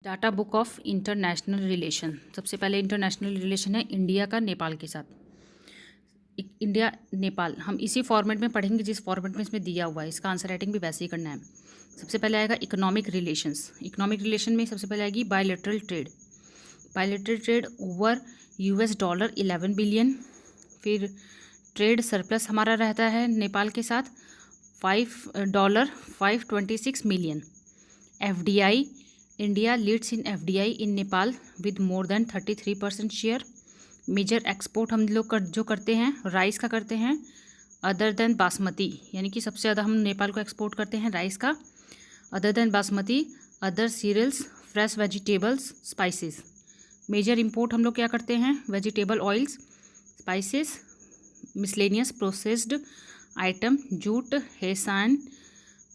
Tata book of international relation. सबसे पहले international relation है इंडिया का नेपाल के साथ। इंडिया नेपाल हम इसी फॉर्मेट में पढ़ेंगे जिस फॉर्मेट में इसमें दिया हुआ है। इसका आंसर राइटिंग भी वैसे ही करना है। सबसे पहले आएगा इकोनॉमिक रिलेशंस। इकोनॉमिक रिलेशन में सबसे पहले आएगी bilateral trade. Bilateral trade over $11 11 billion. फिर ट्रेड सरप्लस हमारा रहता है नेपाल के साथ $5 526 million. FDI India leads in FDI in Nepal with more than 33% share. Major export हम लोग जो करते हैं राइस का करते हैं, अदर देन बासमती, यानी कि सबसे ज़्यादा हम नेपाल को एक्सपोर्ट करते हैं राइस का, other than basmati, other cereals, fresh vegetables, spices. Major import हम लोग क्या करते हैं, vegetable oils, spices, miscellaneous processed item, jute, hessian.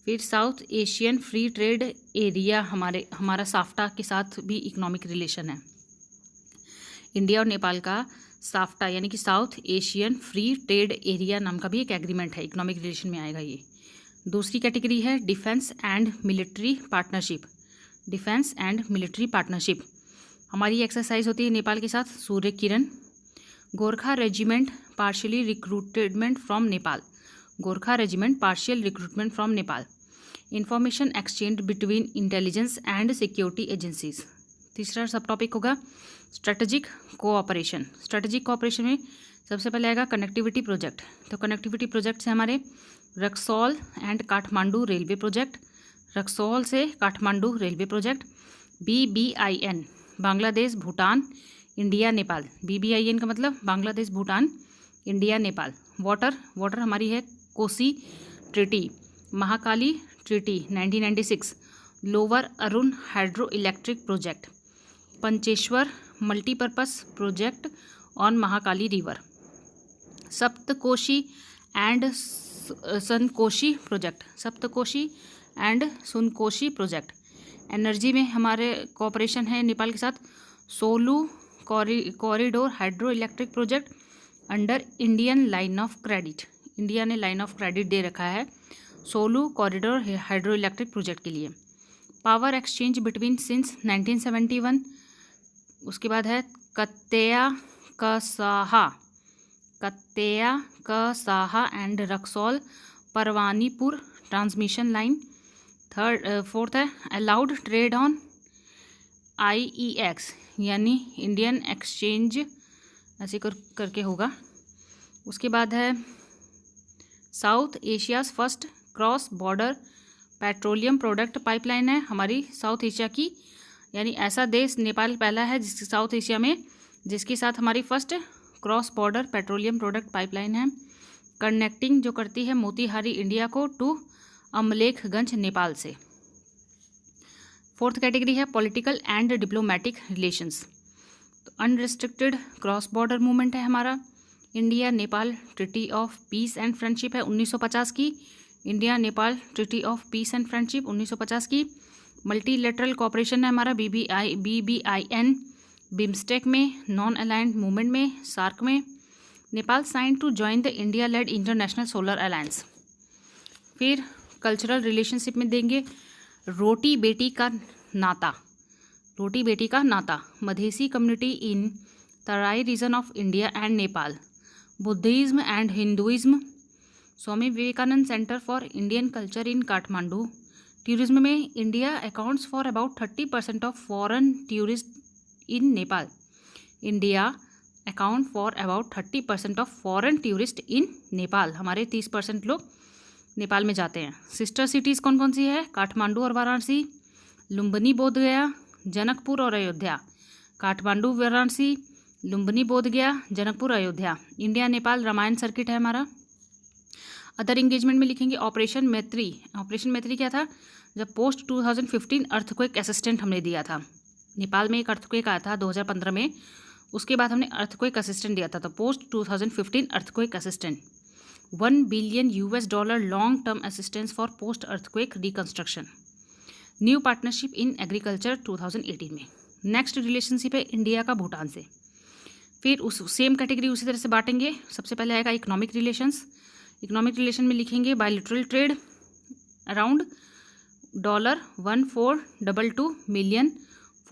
फिर south Asian free trade area हमारा साफ्टा के साथ भी इकोनॉमिक रिलेशन है। इंडिया और नेपाल का साफ्टा यानी कि south Asian free trade area नाम का भी एक एग्रीमेंट है, इकोनॉमिक रिलेशन में आएगा ये। दूसरी कैटेगरी है defence and military partnership. Defence and military partnership हमारी एक्सरसाइज होती है नेपाल के साथ Surya Kiran. Gorkha regiment partially recruitment from Nepal. Gorkha regiment partial recruitment from Nepal. Information exchange between intelligence and security agencies. तीसरा सब टॉपिक होगा स्ट्रेटेजिक कोऑपरेशन। स्ट्रेटेजिक कोऑपरेशन में सबसे पहले आएगा कनेक्टिविटी प्रोजेक्ट। तो कनेक्टिविटी प्रोजेक्ट से हमारे Raxaul and Kathmandu railway project, Raxaul से Kathmandu railway project. BBIN Bangladesh Bhutan India Nepal. BBIN का मतलब बांग्लादेश भूटान इंडिया नेपाल। वाटर हमारी है Kosi treaty, Mahakali treaty 1996, lower Arun hydro electric project, Pancheshwar multipurpose project on Mahakali river, Saptakoshi and Sunkoshi project, Saptakoshi and Sunkoshi project. Energy में हमारे कोऑपरेशन है नेपाल के साथ Solu corridor hydro electric project under Indian line of credit. India ने लाइन ऑफ क्रेडिट दे रखा है Solu corridor hydro electric project के लिए। Power exchange between since 1971। उसके बाद है Kataiya Kusaha and Raxaul Parwanipur transmission line. Fourth है अलाउड ट्रेड ऑन IEX यानी इंडियन एक्सचेंज, ऐसे करके होगा। उसके बाद है south Asia's first cross border petroleum product pipeline है हमारी साउथ एशिया की, यानी ऐसा देश नेपाल पहला है जिसके साउथ एशिया में जिसके साथ हमारी first cross border petroleum product pipeline है, कनेक्टिंग जो करती है मोतीहारी इंडिया को टू अमलेखगंज नेपाल से। फोर्थ कैटेगरी है पॉलिटिकल एंड डिप्लोमेटिक रिलेशंस। तो अनरिस्ट्रिक्टेड क्रॉस बॉर्डर मूवमेंट है हमारा। India Nepal treaty of peace and friendship है 1950 की। India Nepal treaty of peace and friendship 1950 की। मल्टीलेटरल कॉपरेशन है हमारा BBIN बिम्स्टेक में, नॉन अलाइंड मूवमेंट में, सार्क में। Nepal sign to join the India led international solar alliance. फिर कल्चरल रिलेशनशिप में देंगे रोटी बेटी का नाता। रोटी बेटी का नाता Madhesi community in Terai region of India and Nepal. Buddhism and Hinduism. Swami Vivekananda centre for Indian culture in Kathmandu. Tourism में India accounts for about 30% of foreign tourist in Nepal. India account for about 30% of foreign tourist in Nepal. हमारे 30% लोग नेपाल में जाते हैं। Sister cities कौन कौन सी है, काठमांडू और वाराणसी, लुम्बिनी बोधगया, जनकपुर और अयोध्या। काठमांडू वाराणसी, लुम्बिनी बोधगया, जनकपुर अयोध्या। इंडिया नेपाल रामायण सर्किट है हमारा। अदर इंगेजमेंट में लिखेंगे ऑपरेशन मैत्री। ऑपरेशन मैत्री क्या था, जब पोस्ट 2015 अर्थक्वेक असिस्टेंट हमने दिया था। नेपाल में एक अर्थक्वेक आया था 2015 में, उसके बाद हमने अर्थक्वेक असिस्टेंट दिया था, तो post 2015 earthquake assistant. $1 billion long term assistance for post earthquake reconstruction. New partnership in agriculture 2018 में। नेक्स्ट रिलेशनशिप है इंडिया का भूटान से। फिर उस सेम कैटेगरी उसी तरह से बांटेंगे। सबसे पहले आएगा इकोनॉमिक रिलेशंस। इकोनॉमिक रिलेशन में लिखेंगे bilateral trade around $1422 million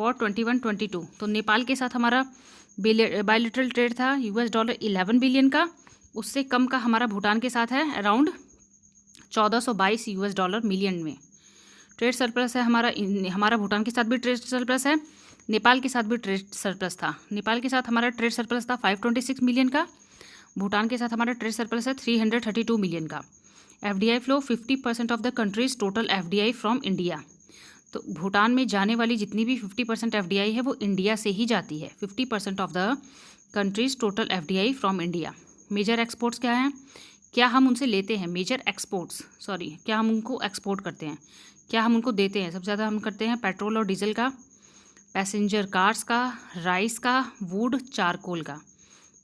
for 21-22। तो नेपाल के साथ हमारा बायलैटरल ट्रेड था $11 बिलियन का, उससे कम का हमारा भूटान के साथ है अराउंड $1422 मिलियन में। ट्रेड सरप्लस है हमारा भूटान के साथ भी ट्रेड सरप्लस है, नेपाल के साथ भी ट्रेड सरप्लस था। नेपाल के साथ हमारा ट्रेड सरप्लस था 526 मिलियन का, भूटान के साथ हमारा ट्रेड सरप्लस है 332 मिलियन का। FDI flow 50% of the countries total FDI from India. तो भूटान में जाने वाली जितनी भी 50% एफडीआई है वो इंडिया से ही जाती है। 50% of the countries total FDI from India. Major exports क्या हैं, क्या हम उनसे लेते हैं, मेजर एक्सपोर्ट्स क्या हम उनको एक्सपोर्ट करते हैं, क्या हम उनको देते हैं। सबसे ज़्यादा हम करते हैं पेट्रोल और डीजल का, पैसेंजर कार्स का, राइस का, वुड, चारकोल का।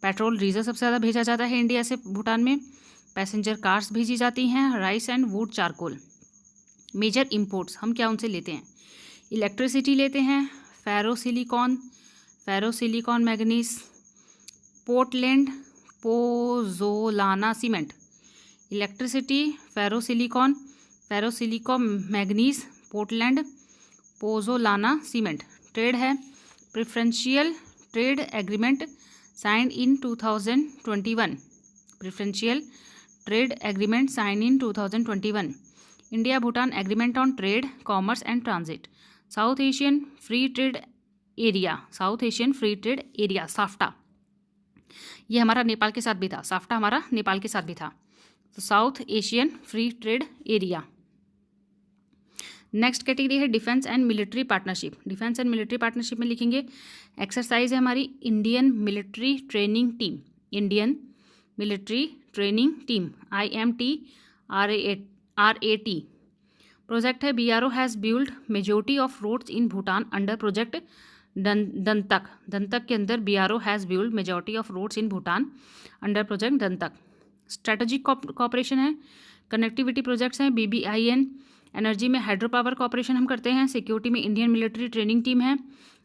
पेट्रोल डीजल सबसे ज़्यादा भेजा जाता है इंडिया से भूटान में, पैसेंजर कार्स भेजी जाती हैं, rice and wood, charcoal. Major imports हम क्या उनसे लेते हैं, इलेक्ट्रिसिटी लेते हैं, ferrosilicon manganese, Portland pozzolana cement. Electricity, ferrosilicon manganese, Portland pozzolana cement. Trade है preferential trade agreement signed in 2021। Preferential trade agreement sign in 2021। India Bhutan agreement on trade, commerce and transit. South Asian free trade area SAFTA, ये हमारा नेपाल के साथ भी था, SAFTA हमारा नेपाल के साथ भी था। तो south Asian free trade area. Next category है defence and military partnership. Defence and military partnership में लिखेंगे एक्सरसाइज है हमारी Indian military training team, Indian military training team IMT-RAT। Project है BRO has build majority of roads in Bhutan under project Dantak के अंदर BRO has build majority of roads in Bhutan under project Dantak. Strategic cooperation है, connectivity projects हैं BBIN। Energy में hydro power cooperation हम करते हैं। Security में इंडियन मिलिट्री ट्रेनिंग टीम है।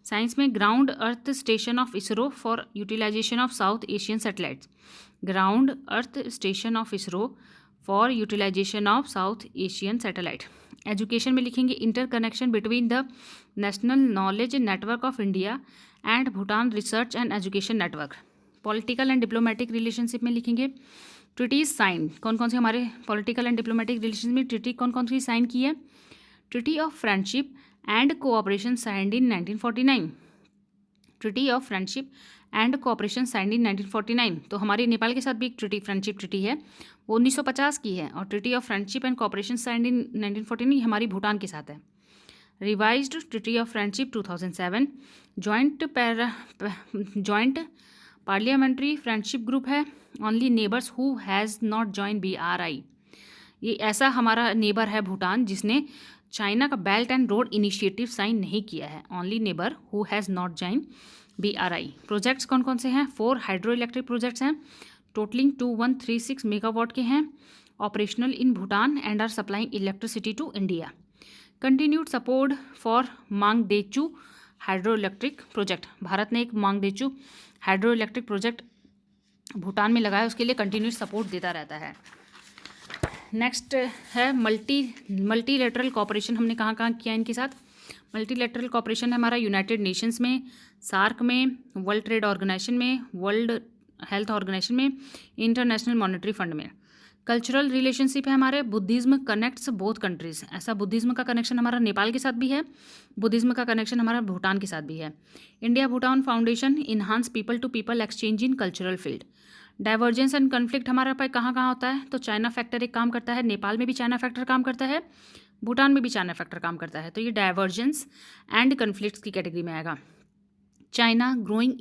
साइंस में ground earth station of ISRO for utilisation of South Asian satellites. Ground earth station of ISRO for utilisation of South Asian satellite. Education में लिखेंगे interconnection between the national knowledge network of India and Bhutan research and education network. Political and diplomatic relationship में लिखेंगे treaties sign, कौन कौन से हमारे political and diplomatic relation में treaty कौन कौन सी साइन की है। Treaty of friendship and cooperation signed in 1949। Treaty of friendship and cooperation signed in 1949। तो हमारी नेपाल के साथ भी एक फ्रेंडशिप ट्रिटी है, वो 1950 की है। और treaty of friendship and cooperation signed in 1949 हमारी भूटान के साथ है। Revised treaty of friendship 2007। Joint parliamentary friendship group है only neighbours who has not join BRI। ये ऐसा हमारा नेबर है भूटान जिसने चाइना का belt and road initiative sign नहीं किया है। Only neighbour who has not join BRI। Projects कौन कौन से हैं, 4 हाइड्रो इलेक्ट्रिक प्रोजेक्ट्स हैं, टोटलिंग 2136 मेगावाट के हैं, operational in Bhutan and are supplying electricity to India. Continued support for Mangdechhu hydro electric project. Bharat ने एक Mangdechhu hydro electric project Bhutan में लगाया, उसके लिए कंटिन्यूस सपोर्ट देता रहता है। नेक्स्ट है मल्टीलेटरल कॉपरेशन। हमने कहाँ कहाँ किया इनके साथ। मल्टीलेटरल कॉपरेशन है हमारा यूनाइटेड नेशंस में, सार्क में, वर्ल्ड ट्रेड ऑर्गेनाइजेशन में, वर्ल्ड हेल्थ ऑर्गेनाइजेशन में, इंटरनेशनल मॉनेटरी फंड में। कल्चरल रिलेशनशिप है हमारे बुद्धिज्म कनेक्ट्स बोथ कंट्रीज। ऐसा बुद्धिज्म का कनेक्शन हमारा नेपाल के साथ भी है, बुद्धिज्म का कनेक्शन हमारा भूटान के साथ भी है। India Bhutan foundation enhance people to people exchange in cultural field. Divergence and conflict हमारा पे कहाँ कहाँ होता है, तो चाइना फैक्टर एक काम करता है, नेपाल में भी चाइना फैक्टर काम करता है, भूटान में भी चाइना फैक्टर काम करता है। तो ये डाइवर्जेंस एंड कन्फ्लिक्ट्स की कैटेगरी में आएगा। China growing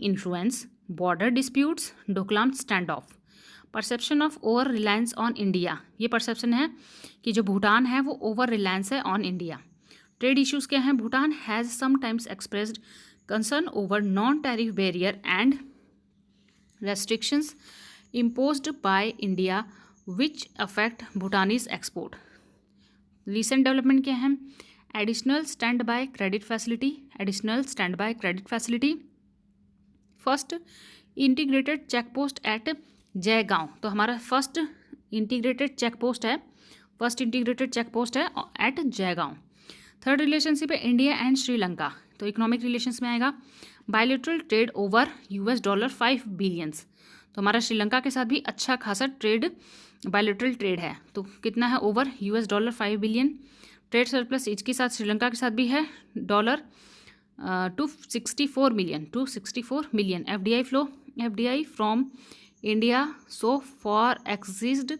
influence, border disputes, Doklam stand of. Perception of over reliance on India, ये परसेप्शन है कि जो भूटान है वो ओवर रिलायंस है ऑन इंडिया। ट्रेड इश्यूज़ क्या हैं, Bhutan has sometimes expressed concern over non tariff barrier and restrictions imposed by India which affect Bhutanese export. Recent development क्या है, additional standby credit facility, first integrated check post at Jaigaon. तो हमारा first integrated check post है eight Jaigaon. Third relationship है India and Sri Lanka, तो economic relations में आएगा bilateral trade over $5 billions. तो हमारा श्रीलंका के साथ भी अच्छा खासा ट्रेड बायलैटरल ट्रेड है, तो कितना है ओवर $5 बिलियन। ट्रेड सरप्लस इसके साथ श्रीलंका के साथ भी है $264 million. FDI from India so for exceed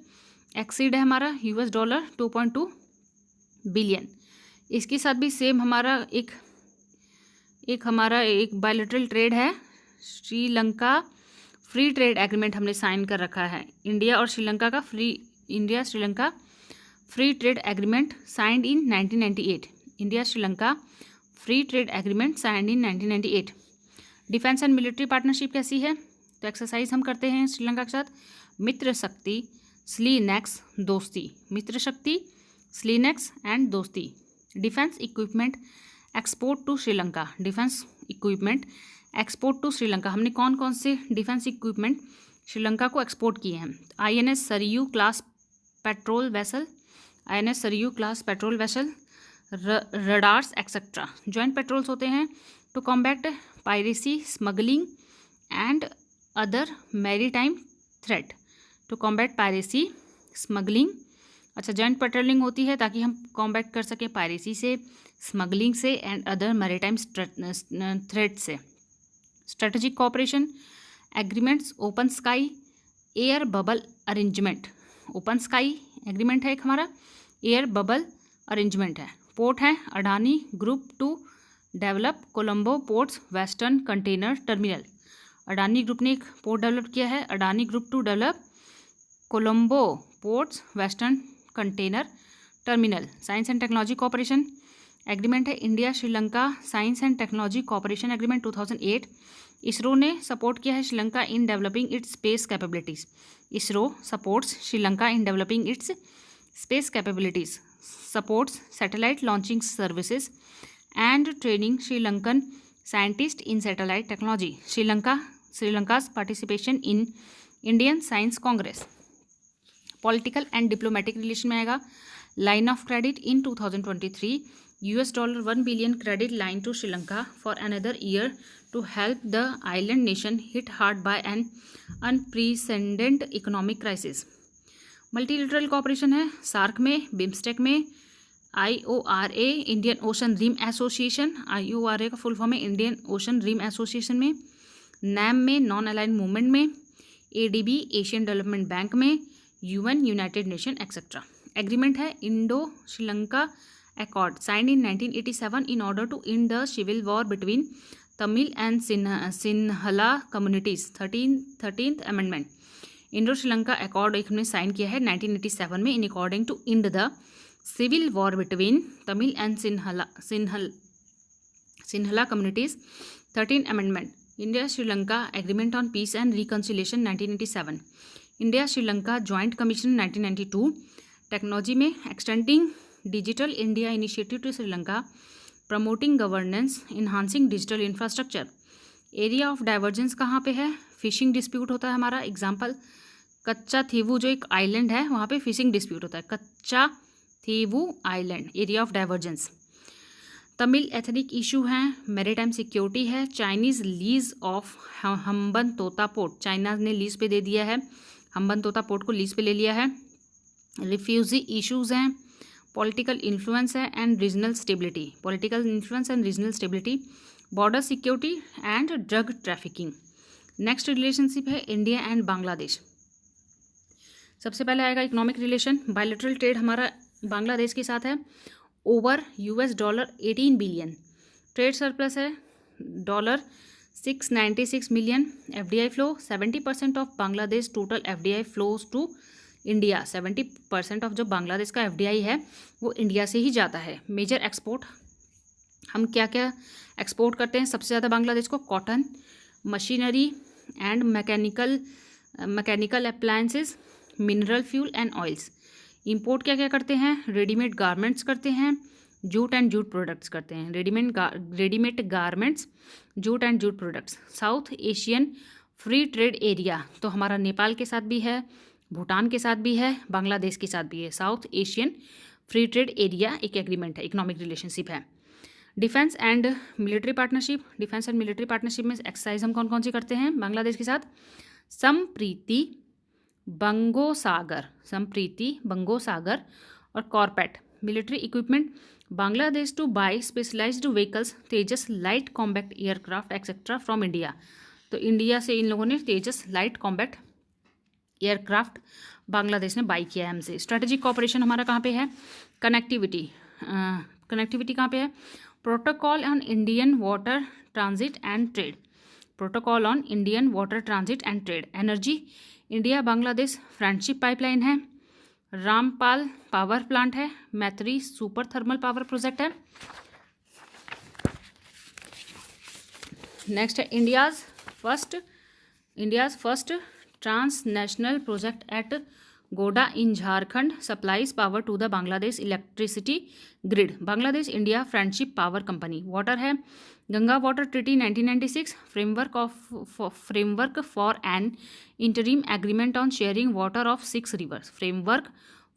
है हमारा $2.2 बिलियन। इसके साथ भी सेम हमारा एक बायलैटरल ट्रेड है, श्रीलंका फ्री ट्रेड एग्रीमेंट हमने साइन कर रखा है। India Sri Lanka free trade agreement signed in 1998। India Sri Lanka free trade agreement signed in 1998। Defence and military partnership कैसी है, तो एक्सरसाइज हम करते हैं श्रीलंका के साथ मित्र Shakti स्लीनेक्स Dosti, Mitra Shakti SLINEX and Dosti. Defence equipment export to Sri Lanka, defence equipment export to Sri Lanka, हमने कौन कौन से डिफेंस इक्विपमेंट श्रीलंका को एक्सपोर्ट किए हैं। INS Saryu class patrol vessel, radars etcetera. Joint patrols होते हैं to combat piracy, smuggling and other maritime threat, to combat piracy smuggling. अच्छा, जॉइंट पेट्रोलिंग होती है ताकि हम कॉम्बैट कर सके पायरेसी से, स्मगलिंग से एंड अदर मैरीटाइम थ्रेट से। Strategic cooperation agreements, open sky air bubble arrangement, open sky agreement है एक हमारा, एयर बबल अरेंजमेंट है। पोर्ट है Adani group to develop Colombo ports western container terminal, Adani group ने एक पोर्ट डेवलप किया है, Adani group to develop Colombo ports western container terminal. Science and technology cooperation agreement है India Sri Lanka science and technology cooperation agreement 2008। ISRO ने support किया है Sri Lanka in developing its space capabilities, ISRO supports Sri Lanka in developing its space capabilities, supports satellite launching services and training Sri Lankan scientist in satellite technology. Sri Lanka's participation in Indian Science Congress. Political and diplomatic relation में आएगा line of credit in 2023 $1 billion credit line to Sri for another year to help the island nation hit hard by an unprecedented economic crisis। Multilateral cooperation है SAARC में, BIMSTEC में, IORA Indian Ocean Rim Association, IORA का full form है Indian Ocean Rim Association में, NAM में non aligned movement में, ADB Asian Development Bank में, UN United Nation etcetera. Agreement है Indo Sri Lanka Accord signed in 1987 in order to end the civil war between Tamil and Sinhala communities। 13th Amendment Indo Sri Lanka accord एक हमने sign किया है 1987 में in according to end the civil war between Tamil and Sinhala communities. 13th Amendment India Sri Lanka agreement on peace and reconciliation 1987। India Sri Lanka joint commission 1992। Technology में extending digital India initiative to Sri Lanka, promoting governance, enhancing digital infrastructure. Area of divergence कहाँ पे है, fishing dispute होता है हमारा। Example कच्चा थीवू जो एक आइलैंड है वहाँ पे फिशिंग डिस्प्यूट होता है, Kachcha Theevu island, area of divergence. Tamil ethnic issue हैं, मैरीटाइम सिक्योरिटी है, Chinese lease of Hambantota port, China ने लीज पे दे दिया है, हम्बन तोता पोर्ट को लीज पे ले लिया है। रिफ्यूजी इशूज़ हैं, पॉलिटिकल इन्फ्लुएंस है and regional stability, political influence and regional stability, border security and drug trafficking. Next relationship है इंडिया एंड बांग्लादेश। सबसे पहले आएगा इकोनॉमिक रिलेशन, बायलैटरल ट्रेड हमारा बांग्लादेश के साथ है ओवर $18 बिलियन, ट्रेड सरप्लस है $696 million. FDI flow 70% of Bangladesh total FDI flows to India, 70% of जो बांग्लादेश का FDI है वो इंडिया से ही जाता है। मेजर एक्सपोर्ट हम क्या क्या एक्सपोर्ट करते हैं, सबसे ज़्यादा बांग्लादेश को cotton, machinery and mechanical appliances, mineral fuel and oils. Import क्या क्या करते हैं, रेडीमेड गारमेंट्स करते हैं, जूट एंड जूट प्रोडक्ट्स करते हैं, readymade garments, jute and jute products. South Asian free trade area तो हमारा नेपाल के साथ भी है, भूटान के साथ भी है, बांग्लादेश के साथ भी है। South Asian free trade area एक एग्रीमेंट है, इकोनॉमिक रिलेशनशिप है। Defence and military partnership, defence and military partnership में एक्सरसाइज हम कौन कौन सी करते हैं बांग्लादेश के साथ? संप्रीति, बंगोसागर, संप्रीति, बंगोसागर और CORPAT. Military equipment, Bangladesh to buy specialised vehicles Tejas light combat aircraft etcetera from India. तो इंडिया से इन लोगों ने Tejas light combat aircraft Bangladesh ने बाई किया है हमसे। स्ट्रेटेजिक कॉपरेशन हमारा कहाँ पे है? कनेक्टिविटी, कनेक्टिविटी कहाँ पे है? Protocol on Indian water transit and trade, protocol on Indian water transit and trade. Energy, India Bangladesh friendship pipeline है, रामपाल पावर प्लांट है, Maitree super thermal power project है। नेक्स्ट है India's first transnational project at Godda in Jharkhand supplies power to the Bangladesh electricity grid. Bangladesh India friendship power company. Water है Ganga water treaty 1996, framework for an interim agreement on sharing water of 6 rivers, framework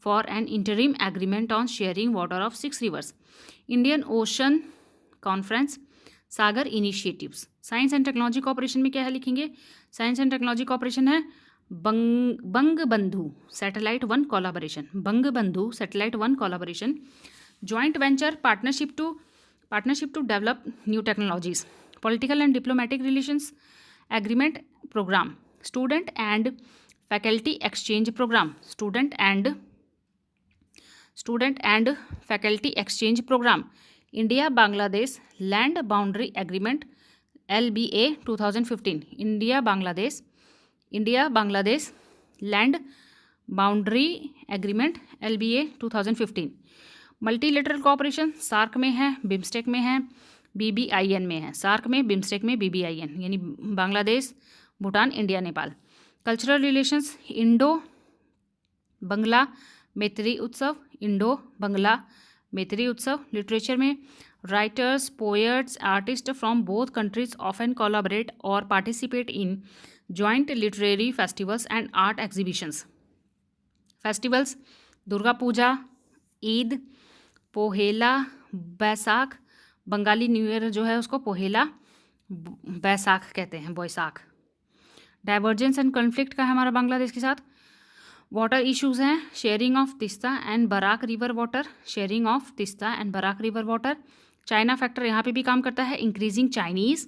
for an interim agreement on sharing water of 6 rivers. Indian Ocean conference, Sagar initiatives. Science and technology cooperation में क्या है लिखेंगे? Science and technology cooperation है Bangabandhu satellite 1 collaboration, Bangabandhu satellite 1 collaboration. Joint venture partnership to develop new technologies. Political and diplomatic relations agreement programme, student and faculty exchange programme, student and faculty exchange programme. India Bangladesh land boundary agreement LBA 2015, India Bangladesh land boundary agreement LBA 2015। Multilateral cooperation SAARC में है, BIMSTEC में है, BBIN में है। SAARC में, BIMSTEC में, BBIN यानी Bangladesh, Bhutan, India, Nepal. Cultural relations Indo Bangla Maitri Utsav, Indo Bangla Maitri Utsav. Literature में writers, poets, artist from both countries often collaborate और participate in joint literary festivals and art exhibitions. Festivals Durga Puja, Eid, Pohela Boishakh, Bengali new year जो है उसको पोहेला बैसाख कहते हैं, बैसाख। डाइवर्जेंस एंड कॉन्फ्लिक्ट का है हमारा बांग्लादेश के साथ। वाटर इश्यूज हैं sharing of Teesta and Barak river water, sharing of Teesta and Barak river water. China factor यहाँ पे भी काम करता है, इंक्रीजिंग चाइनीज़।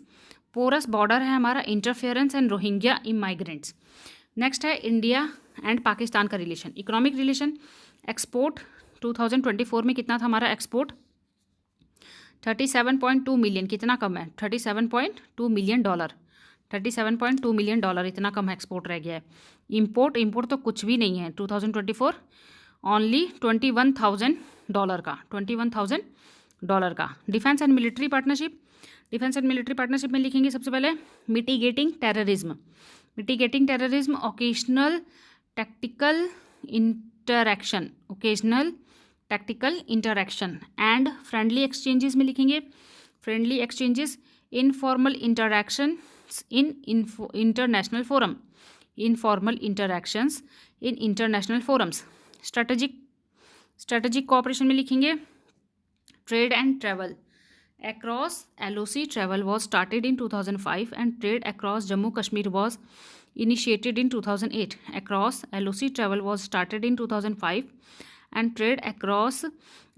पोरस बॉर्डर है हमारा, इंटरफेरेंस एंड रोहिंग्या इमाइग्रेंट्स। नेक्स्ट है इंडिया एंड पाकिस्तान का रिलेशन। इकोनॉमिक रिलेशन, एक्सपोर्ट 2024 में कितना था हमारा एक्सपोर्ट? 37.2 मिलियन, कितना कम है? 37.2 मिलियन डॉलर, 37.2 मिलियन डॉलर, इतना कम एक्सपोर्ट रह गया है। इंपोर्ट तो कुछ भी नहीं है 2024, ओनली $21,000 का, $21,000 का। डिफेंस एंड मिलिट्री पार्टनरशिप में लिखेंगे सबसे पहले mitigating terrorism, occasional tactical interaction and friendly exchanges में लिखेंगे friendly exchanges, informal interaction in international forums. Strategic cooperation में लिखेंगे trade and travel across LOC travel was started in 2005 and trade across Jammu Kashmir was initiated in 2008. Across LOC travel was started in 2005 and trade across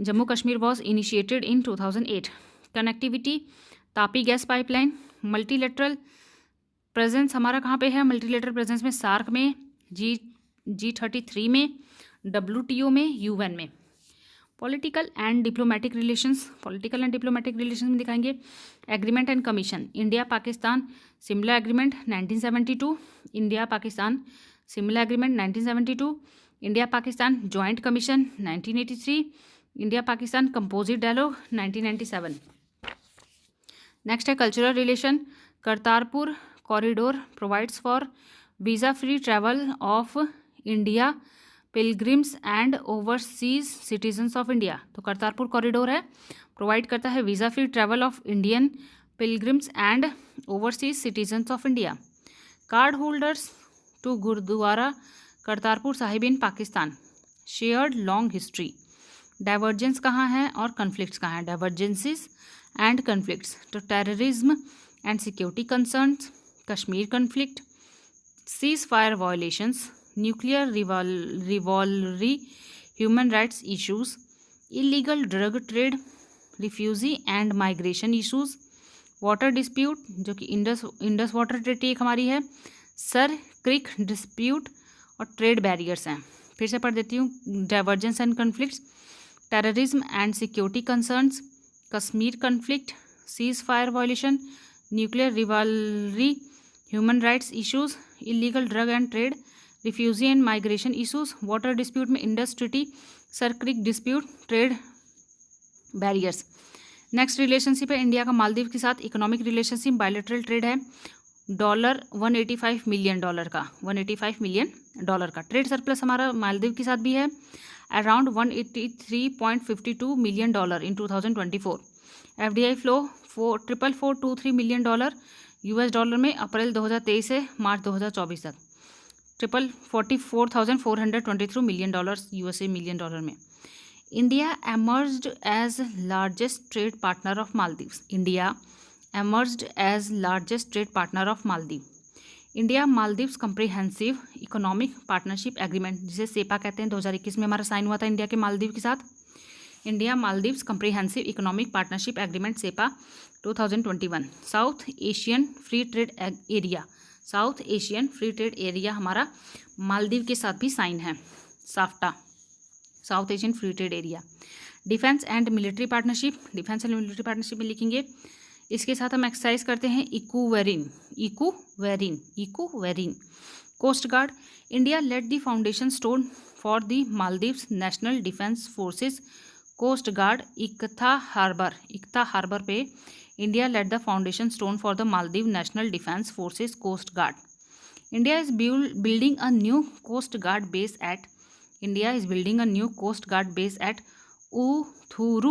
Jammu Kashmir was initiated in 2008. Connectivity, Tapi gas pipeline. Multilateral presence हमारा कहाँ पे है? Multilateral presence में सार्क में, G33 में, WTO में, UN में। Political and diplomatic relations में दिखाएंगे agreement and commission. India Pakistan Simla agreement 1972, India Pakistan Simla agreement 1972, India Pakistan joint commission 1983, India Pakistan composite dialogue 1997। Next है cultural relation. Kartarpur corridor provides for visa free travel of India pilgrims and overseas citizens of India. तो Kartarpur corridor है, provide करता है visa free travel of Indian pilgrims and overseas citizens of India. Card holders to Gurdwara Kartarpur Sahib in Pakistan, shared long history. Divergence कहाँ है और conflicts कहाँ हैं? Divergences and conflicts, तो terrorism and security concerns, Kashmir conflict, ceasefire violations, nuclear rivalry, human rights issues, illegal drug trade, refugee and migration issues, water dispute जो कि Indus water treaty एक हमारी है, सर क्रिक डिस्प्यूट और trade barriers हैं। फिर से पढ़ देती हूँ। Divergence and conflicts, terrorism and security concerns, Kashmir conflict, cease fire violation, nuclear rivalry, human rights issues, illegal drug and trade, refugee and migration issues, water dispute में Indus treaty, Sir Creek dispute, trade barriers. Next relationship है India का मालदीव के साथ economic relationship, bilateral trade है $185 million का, $185 million का। Trade surplus हमारा मालदीव के साथ भी है around $183.52 million in 2024। FDI flow $44423 million US dollar में अप्रैल 2023 से मार्च 2024 तक, 44,423 million dollar USA million dollar में। India emerged as largest trade partner of Maldives. India emerged as largest trade partner of Maldives. India Maldives Comprehensive Economic Partnership Agreement, जिसे सेपा कहते हैं, 2021 में हमारा sign हुआ था इंडिया के मालदीव के साथ। India Maldives comprehensive economic partnership agreement CEPA 2021। South Asian free trade area, south Asian free trade area हमारा मालदीव के साथ भी साइन है, SAFTA, south Asian free trade area. Defence and military partnership, defence and military partnership में लिखेंगे। इसके साथ हम एक्सरसाइज करते हैं Ekuverin. Coast guard, India laid the foundation stone for the Maldives national defence forces coast guard Ekatha harbour पे India laid the foundation stone for the Maldives national defence forces coast guard. India is building a new coast guard base at India is building a new coast guard base at Uthuru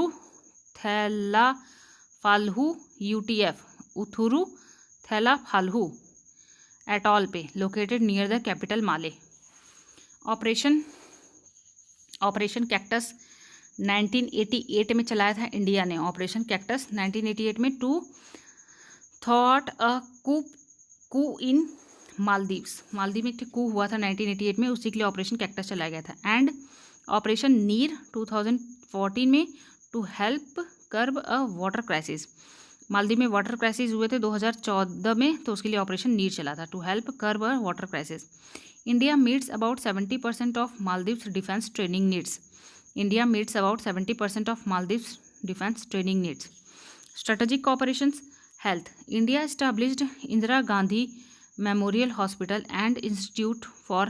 Thelafalhu UTF, Uthuru Thelafalhu atoll पे, located near the capital Male. Operation cactus 1988 में चलाया था India ने। Operation cactus 1988 में to thought अ कू इन मालदीव्स में एक कू हुआ था 1988 में, उसी के लिए ऑपरेशन कैक्टस चलाया गया था। एंड ऑपरेशन नीर 2014 में to help curb a water crisis, Maldives में वाटर क्राइसिस हुए थे 2014 में, तो उसके लिए ऑपरेशन नीर चला था, to help curb a water crisis. India meets about 70% of Maldives defence training needs, India meets about 70% of Maldives defence training needs. Strategic cooperations, health, India established Indira Gandhi Memorial Hospital and Institute for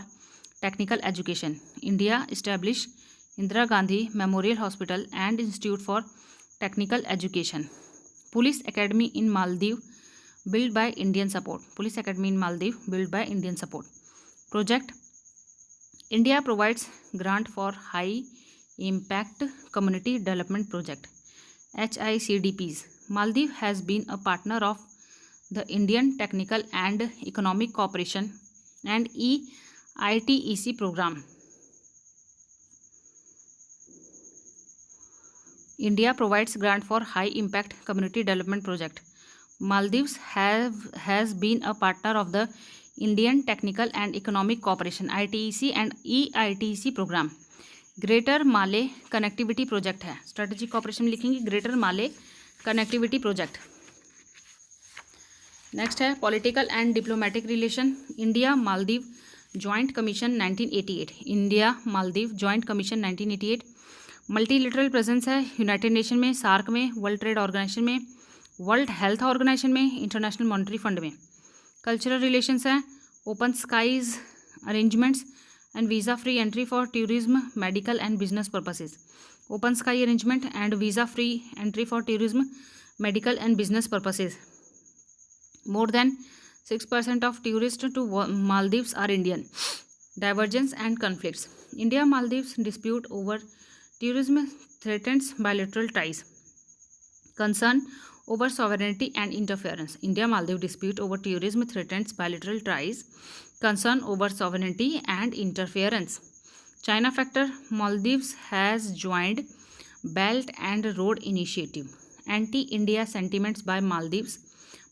Technical Education. India established Indira Gandhi Memorial Hospital and Institute for Technical Education. Police Academy in Maldives built by Indian support. Police Academy in Maldives built by Indian support. Project, India provides grant for High Impact Community Development Project, HICDPs. Maldives has been a partner of the Indian Technical and Economic Cooperation and EITEC program. India provides grant for High Impact Community Development Project. Maldives has been a partner of the Indian Technical and Economic Cooperation ITEC and EITEC program. Greater Male connectivity project है, strategic cooperation में लिखेंगे greater Male connectivity project. Next है political and diplomatic relation, India Maldives joint commission 1988, India Maldives joint commission 1988। Multilateral presence है United nation में, सार्क में, world trade organisation में, world health organisation में, international monetary fund में। कल्चरल रिलेशंस हैं open skies arrangements and visa free entry for tourism, medical and business purposes. Open sky arrangement and visa free entry for tourism, medical and business purposes. More than 6% of tourists to Maldives are Indian. Divergence and conflicts. India Maldives dispute over tourism threatens bilateral ties. Concern over sovereignty and interference. India Maldives dispute over tourism threatens bilateral ties. Concern over sovereignty and interference. China factor. Maldives has joined Belt and Road Initiative. Anti-India sentiments by Maldives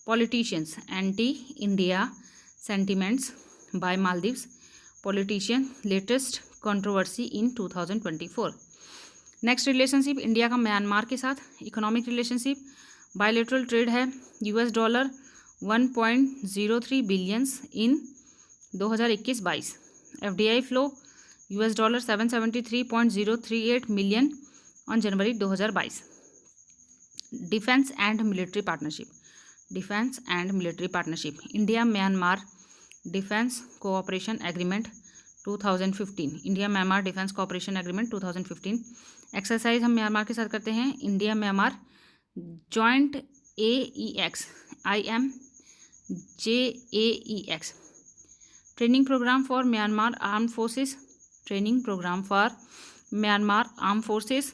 politicians. Anti-India sentiments by Maldives politician. Latest controversy in 2024. Next relationship India का Myanmar के साथ. Economic relationship bilateral trade है $1 1.03 billions in 2021-22. FDI flow $773.038 million on January 2022. Defence and military partnership. Defence and military partnership India Myanmar defence cooperation agreement 2015. India Myanmar defence cooperation agreement 2015. Exercise हम Myanmar के साथ करते हैं. India Myanmar joint AEX IMJAEX training programme for Myanmar armed forces. Training programme for Myanmar arm forces.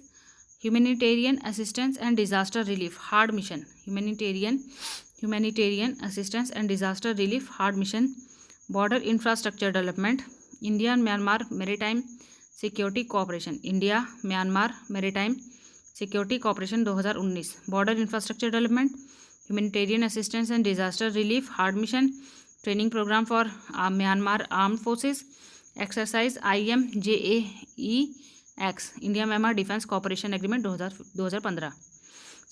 Humanitarian assistance and disaster relief hard mission. Humanitarian assistance and disaster relief hard mission. Border infrastructure development. India Myanmar maritime security cooperation. India Myanmar maritime security cooperation 2019. Border infrastructure development. Humanitarian assistance and disaster relief hard mission. Training programme for Myanmar armed forces. Exercise IMJAEX India Myanmar defence cooperation agreement 2015.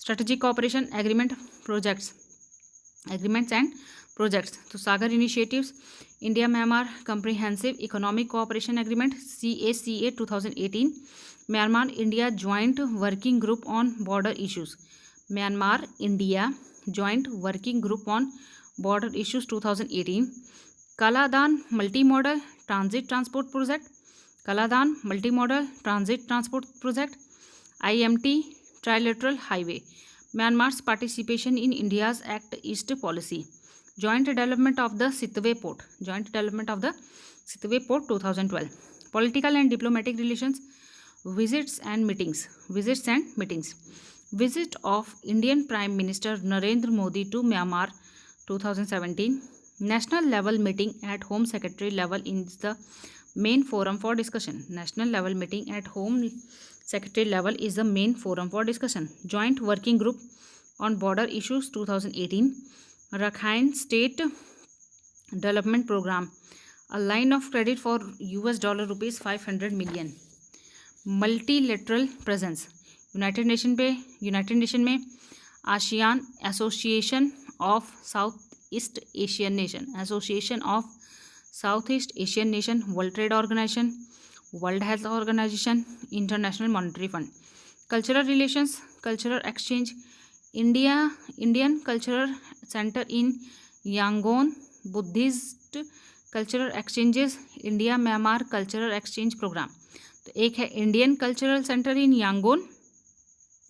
Strategic cooperation agreement projects agreements and projects. तो Sagar initiatives. India Myanmar comprehensive economic cooperation agreement CACA 2018. Myanmar India joint working group on border issues. Myanmar India joint working group on border issues 2018. Kaladan multi modal transit transport project. Kaladan multi modal transit transport project. IMT trilateral highway. Myanmar's participation in India's act east policy. Joint development of the Sittwe port. Joint development of the Sittwe port 2012. Political and diplomatic relations. Visits and meetings. Visits and meetings. Visit of Indian prime minister Narendra Modi to Myanmar 2017. National level meeting at Home Secretary level is the main forum for discussion. National level meeting at Home Secretary level is the main forum for discussion. Joint working group on border issues 2018. Rakhine State Development Program. A line of credit for $500 million. Multilateral presence. United nation में ASEAN association of south east Asian nation. Association of south east Asian nation. World trade organisation. World health organisation. International monetary fund. Cultural relations cultural exchange. Indian cultural centre in Yangon. Buddhist cultural exchanges. India Myanmar cultural exchange programme. तो एक है Indian cultural centre in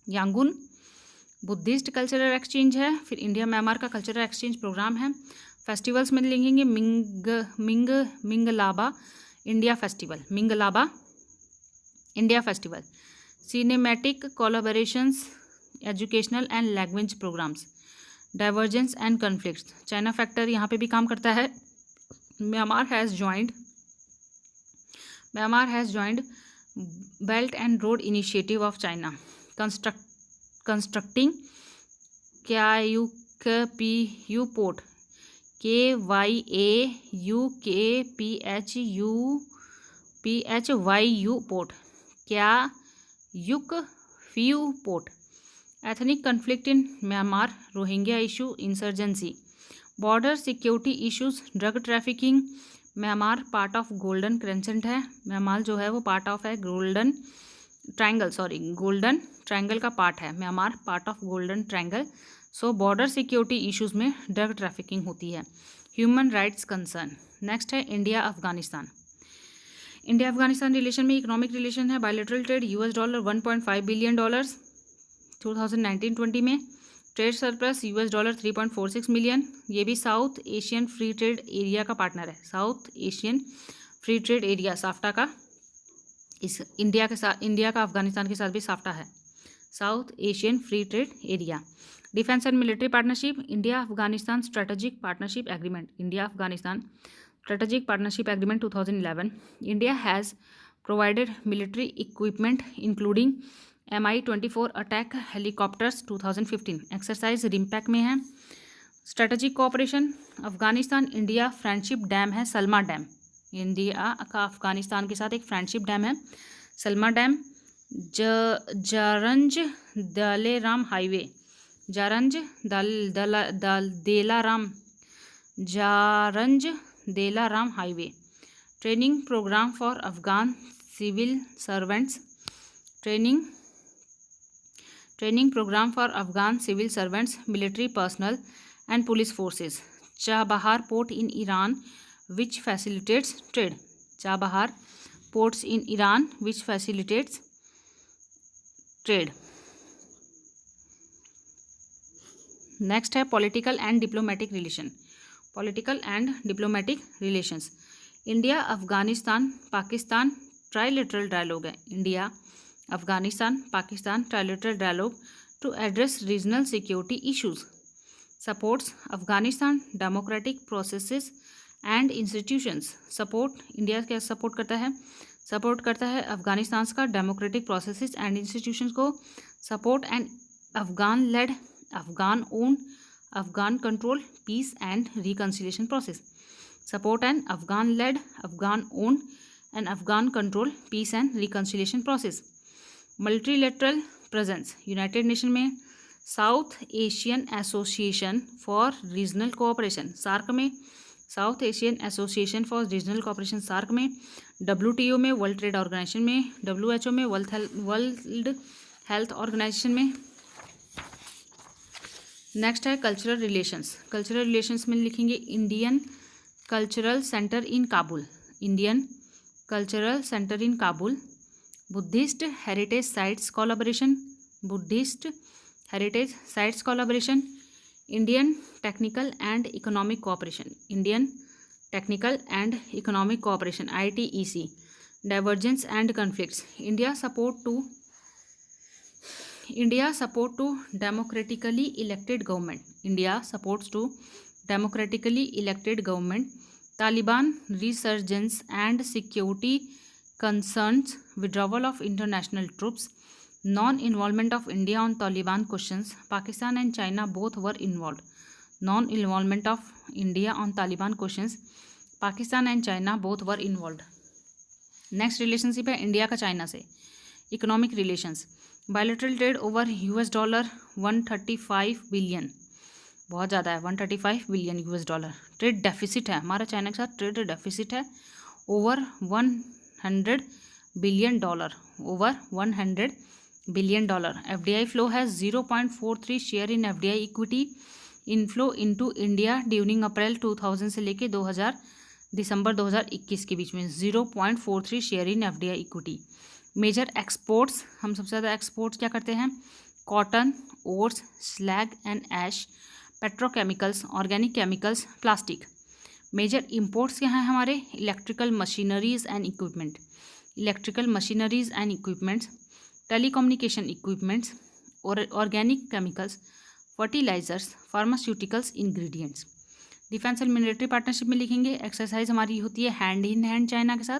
Yangon Buddhist cultural exchange है. फिर India Myanmar का cultural exchange programme है. Festivals में लिखेंगे मिंगलाबा India festival. Mingalaba India festival. Cinematic collaborations educational and language programmes. Divergence and conflicts. China factor यहाँ पे भी काम करता है. Myanmar has joined belt and road initiative of China. Constructing Kyaukphyu port. KYAUKPHYU port. Kyaukphyu port. Ethnic conflict in Myanmar. Rohingya issue. Insurgency. Border security issues. Drug trafficking. Myanmar part of golden crescent है. Myanmar जो है वो part of है golden triangle का part है. Myanmar part of golden triangle. So border security issues में drug trafficking होती है. Human rights concern. नेक्स्ट है India Afghanistan. India Afghanistan relation में इकोनॉमिक रिलेशन है. बायलेटरल ट्रेड $1.5 बिलियन 2019-20 में. Trade surplus $3.46 million. ये भी south Asian free trade area का पार्टनर है. South Asian free trade area SAFTA का इस इंडिया का अफगानिस्तान के साथ भी साफ्टा है. South Asian free trade area. Defence and military partnership. India Afghanistan strategic partnership agreement. India Afghanistan strategic partnership agreement 2011. India has provided military equipment including MI-24 attack helicopters 2015 exercise RIMPAC में है। Strategic cooperation Afghanistan India friendship dam है Salma dam. India का अफगानिस्तान के साथ एक friendship dam है Salma dam. Zaranj Delaram highway Zaranj Delaram highway. Training programme for Afghan civil servants training programme for Afghan civil servants military personnel and police forces. Chabahar port in Iran which facilitates trade. Chabahar ports in Iran which facilitates trade. Next है political and diplomatic relation. Political and diplomatic relations India Afghanistan Pakistan trilateral dialogue है। India Afghanistan Pakistan trilateral dialogue to address regional security issues. Supports Afghanistan democratic processes and institutions. Support India क्या support करता है? Support करता है अफगानिस्तान का democratic processes and institutions को। Support and Afghan led Afghan owned Afghan control peace and reconciliation process. Support and Afghan led Afghan owned and Afghan control peace and reconciliation process. Multilateral presence united nation में। South Asian association for regional cooperation SAARC में। South Asian association for regional cooperation SAARC में। WTO में world trade organisation में। WHO में world health organisation में। Next है cultural relations. Cultural relations में लिखेंगे Indian cultural centre in Kabul. Indian cultural centre in Kabul. Buddhist heritage sites collaboration. Buddhist heritage sites collaboration. Indian technical and economic cooperation. Indian technical and economic cooperation ITEC। Divergence and conflicts India support to democratically elected government. India supports to democratically elected government. Taliban resurgence and security concerns, withdrawal of international troops, non-involvement of India on Taliban questions. Pakistan and China both were involved. Non-involvement of India on Taliban questions. Pakistan and China both were involved. Next relationship है India का China से। Economic relations bilateral trade over $135 billion, बहुत ज़्यादा है, $135 billion. Trade deficit है हमारा China के साथ, ट्रेड डेफिसिट है over $100 billion, over $100 billion. FDI flow है 0.43 share in FDI equity inflow into India during April 2000 से लेके दिसंबर 2021 के बीच में 0.43 share in FDI equity. Major exports, हम सबसे ज़्यादा एक्सपोर्ट्स क्या करते हैं? Cotton, oats, slag and ash, petrochemicals, organic chemicals, plastic. Major imports क्या हैं हमारे? Electrical machineries and equipment, electrical machineries and equipments, telecommunication equipments, और organic chemicals, fertilisers, pharmaceuticals, ingredients. Defence and military partnership में लिखेंगे exercise हमारी होती है hand in hand China के साथ,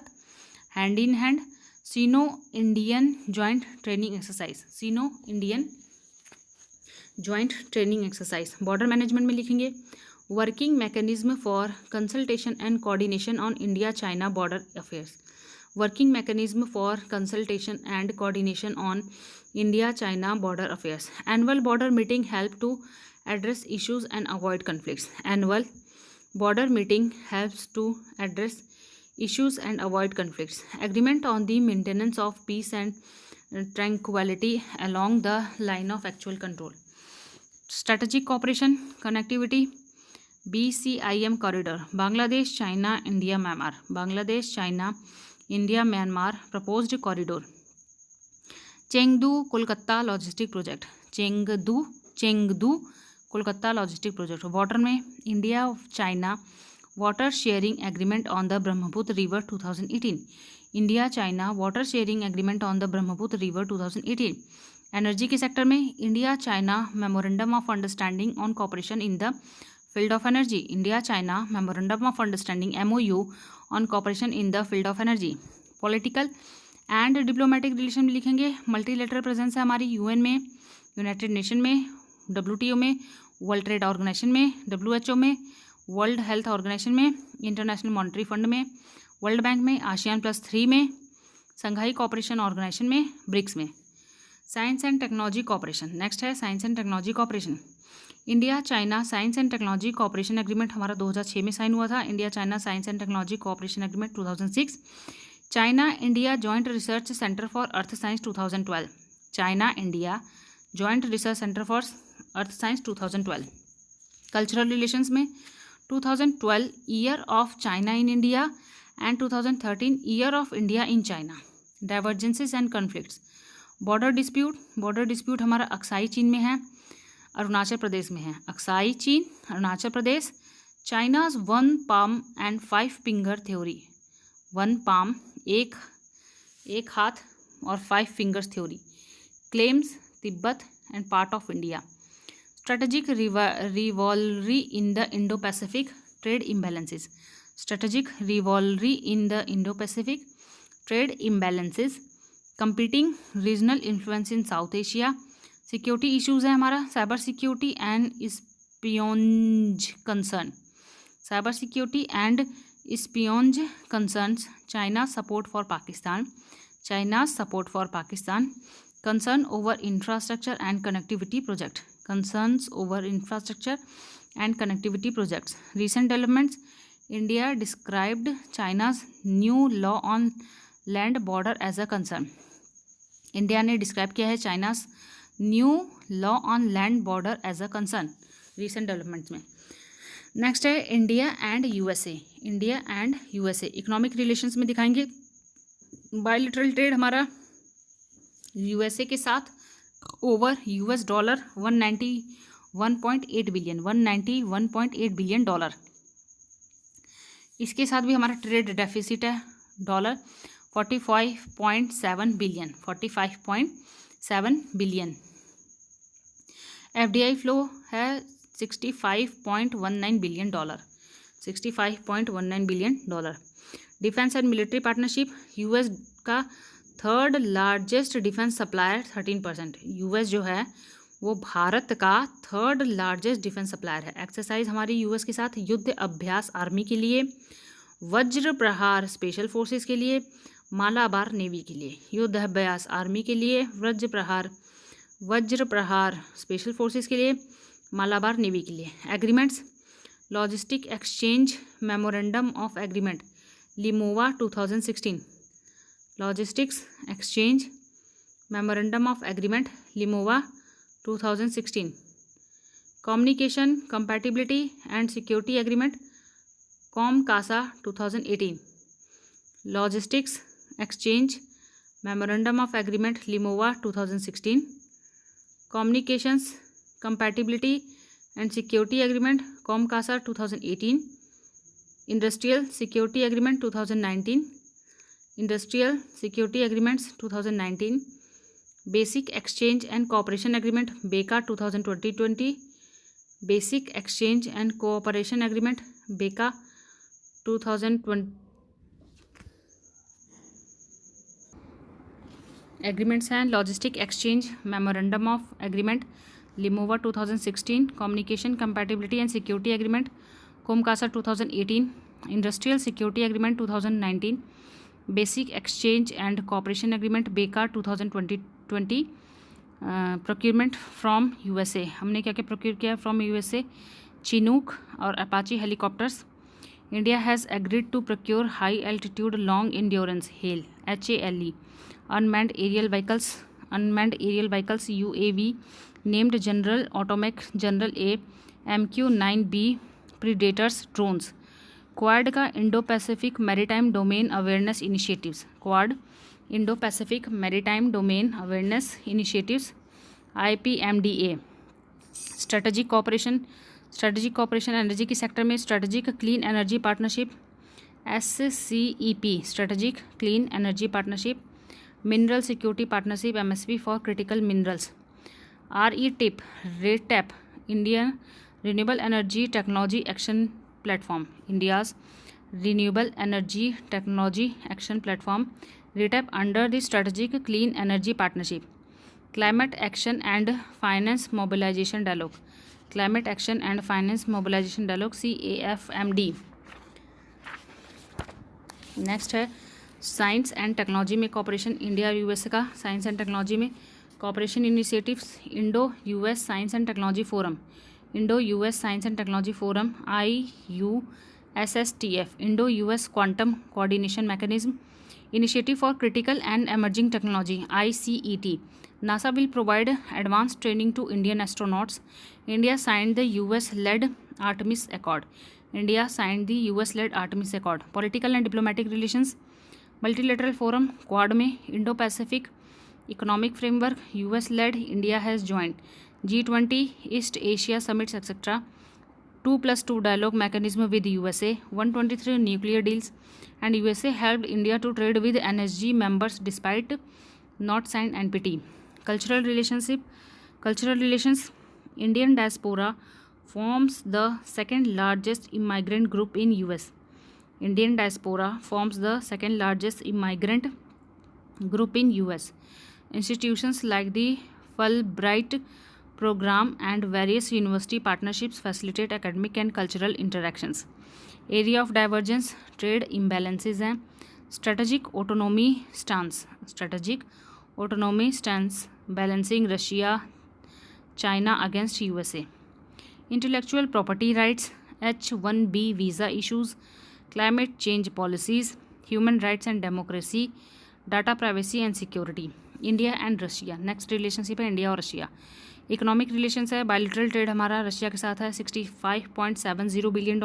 hand in hand Sino Indian joint training exercise, Sino Indian joint training exercise. Border management में लिखेंगे working mechanism for consultation and coordination on India China border affairs, working mechanism for consultation and coordination on India China border affairs. Annual border meeting help to address issues and avoid conflicts. Annual border meeting helps to address issues and avoid conflicts. Agreement on the maintenance of peace and tranquility along the line of actual control. Strategic cooperation, connectivity, BCIM corridor, Bangladesh, China, India, Myanmar, Bangladesh, China, India, Myanmar proposed corridor. Chengdu Kolkata logistic project, Chengdu Kolkata logistic project. Water में India China water sharing agreement on the Brahmaputra river 2018, India China water sharing agreement on the Brahmaputra river 2018। Energy के sector में India China memorandum of understanding on cooperation in the field of energy, India China memorandum of understanding MOU on cooperation in the field of energy. Political and diplomatic relation में लिखेंगे multilateral presence है हमारी UN में, United nation में, WTO में, world trade organisation में, WHO में, world health organisation में, इंटरनेशनल मॉनेटरी फंड में, वर्ल्ड बैंक में, ASEAN+3 में, संघाई कोऑपरेशन ऑर्गेनाइजेशन में, ब्रिक्स में। Science and technology cooperation, next है science and technology cooperation. India China science and technology cooperation agreement हमारा 2006 में साइन हुआ था। India China science and technology cooperation agreement 2006। China India joint research centre for earth science 2012। China India joint research centre for earth science 2012। Cultural relations में 2012 year of China in India and 2013 year of India in China. Divergences and conflicts, border dispute हमारा अक्साई चीन में है, अरुणाचल प्रदेश में है। Aksai Chin, Arunachal Pradesh. China's 1 palm and 5 finger theory, 1 palm एक हाथ और 5 fingers theory. Claims Tibet and part of India. Strategic rivalry in the Indo Pacific, trade imbalances. Strategic rivalry in the Indo Pacific, trade imbalances. Competing regional influence in south Asia. Security issues है हमारा cyber security and espionage concern, cyber security and espionage concerns. China support for Pakistan, China support for Pakistan. Concern over infrastructure and connectivity project, concerns over infrastructure and connectivity projects. Recent developments, India described China's new law on land border as a concern. India ने describe किया है China's new law on land border as a concern recent developments में। Next है India and USA, India and USA economic relations में दिखाएंगे। Bilateral trade हमारा USA के साथ ओवर $191.8 बिलियन, $191.8 बिलियन। इसके साथ भी हमारा ट्रेड डेफिसिट है $45.7 बिलियन, 45.7 बिलियन। FDI फ्लो है $65.19 billion, $65.19 billion. Defence and military partnership, US का third largest defence supplier 13%। US जो है वो भारत का थर्ड लार्जेस्ट डिफेंस सप्लायर है। एक्सरसाइज हमारी यूएस के साथ युद्ध अभ्यास आर्मी के लिए, वज्र प्रहार स्पेशल फोर्सेस के लिए, मालाबार नेवी के लिए। युद्ध अभ्यास आर्मी के लिए, वज्र प्रहार स्पेशल फोर्सेस के लिए, मालाबार नेवी के लिए। Agreements, logistic exchange memorandum of agreement LEMOA 2016, logistics exchange memorandum of agreement LEMOA 2016। Communication compatibility and security agreement COMCASA 2018, logistics exchange memorandum of agreement LEMOA 2016। Communications compatibility and security agreement COMCASA 2018। Industrial security agreement 2019, industrial security agreements 2019। Basic exchange and cooperation agreement BECA 2020, basic exchange and cooperation agreement BECA 2020। Agreements हैं logistic exchange memorandum of agreement LEMOA 2016, communication compatibility and security agreement COMCASA 2018, industrial security agreement 2019, basic exchange and cooperation agreement BECA 2020। Procurement from USA, हमने क्या क्या procure किया from USA? Chinook और Apache helicopters. India has agreed to procure high altitude long endurance HALE HALE unmanned aerial vehicles UAV named general atomics general A MQ-9B predators drones. Quad का Indo Pacific maritime domain awareness initiatives, quad Indo Pacific maritime domain awareness initiatives IPMDA। Strategic cooperation energy के sector में strategic clean energy partnership SCEP, strategic clean energy partnership. Mineral security partnership MSP for critical minerals. RETEP Indian renewable energy technology action platform, India's renewable energy technology action platform RCEP under the Strategic Clean Energy Partnership. Climate Action and Finance Mobilization Dialogue. Climate Action and Finance Mobilization Dialogue CAFMD. Next है science and technology में cooperation, India US का science and technology में cooperation initiatives, Indo US science and technology forum, Indo US science and technology forum IUSSTF, Indo US quantum coordination mechanism, initiative for critical and emerging technology ICET. NASA will provide advanced training to Indian astronauts. India signed the US-led Artemis Accord. India signed the US-led Artemis Accord. Political and diplomatic relations, multilateral forum, Quad में, Indo-Pacific Economic Framework, US-led, India has joined G20, East Asia Summits, etc. 2+2 dialogue mechanism with USA, 123 nuclear deals, and USA helped India to trade with NSG members despite not signed NPT. Cultural relations, Indian diaspora forms the second largest immigrant group in US. Indian diaspora forms the second largest immigrant group in US. Institutions like the Fulbright program and various university partnerships facilitate academic and cultural interactions. Area of divergence, trade imbalances हैं. Strategic autonomy stance, balancing Russia, China against USA. Intellectual property rights, H-1B visa issues, climate change policies, human rights and democracy, data privacy and security. India and Russia, next relationship है India और Russia. Economic relations है, bilateral trade हमारा Russia के साथ है $65.70 billion.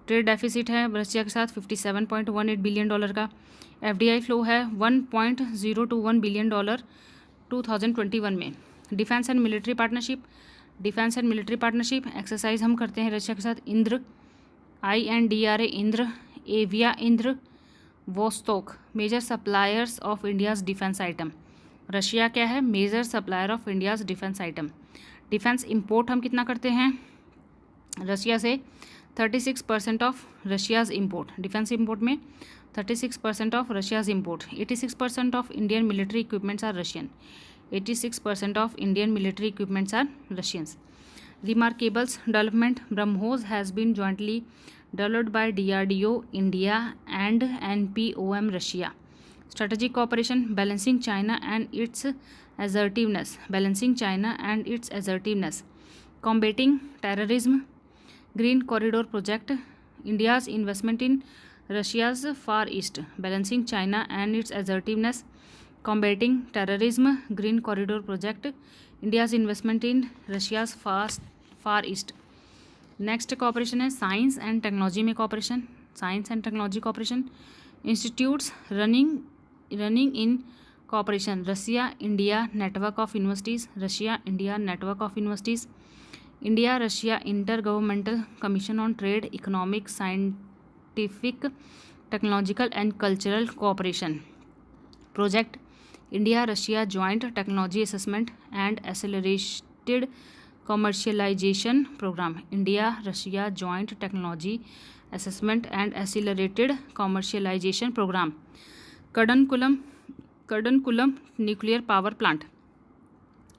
Trade deficit है Russia के साथ $57.18 बिलियन का. FDI फ्लो है $1.021 बिलियन 2021 में. Defence and military partnership exercise हम करते हैं रशिया के साथ. Indra, INDRA Indra, Avia Indra, Vostok, major suppliers of India's defence item. Russia क्या है? Major supplier of India's defence item. Defence import हम कितना करते हैं रशिया से? 36% of Russia's import. Defence import में 36% of Russia's import. 86% of Indian military equipments are Russian. 86% of Indian military equipments are Russians. Remarkables development, BrahMos has been jointly developed by DRDO India and NPOM Russia. Strategic cooperation, balancing China and its assertiveness. Combating terrorism, Green Corridor project, India's investment in Russia's Far East, balancing China and its assertiveness. Combating terrorism, Green Corridor project, India's investment in Russia's Far East. Next cooperation है science and technology में cooperation. Science and technology cooperation, institutes running in cooperation, Russia India network of universities, Russia India network of universities, India Russia inter governmental commission on trade, economic, scientific, technological and cultural cooperation. Project, India Russia joint technology assessment and accelerated commercialisation programme. India Russia joint technology assessment and accelerated commercialisation programme. Kudankulam nuclear power plant.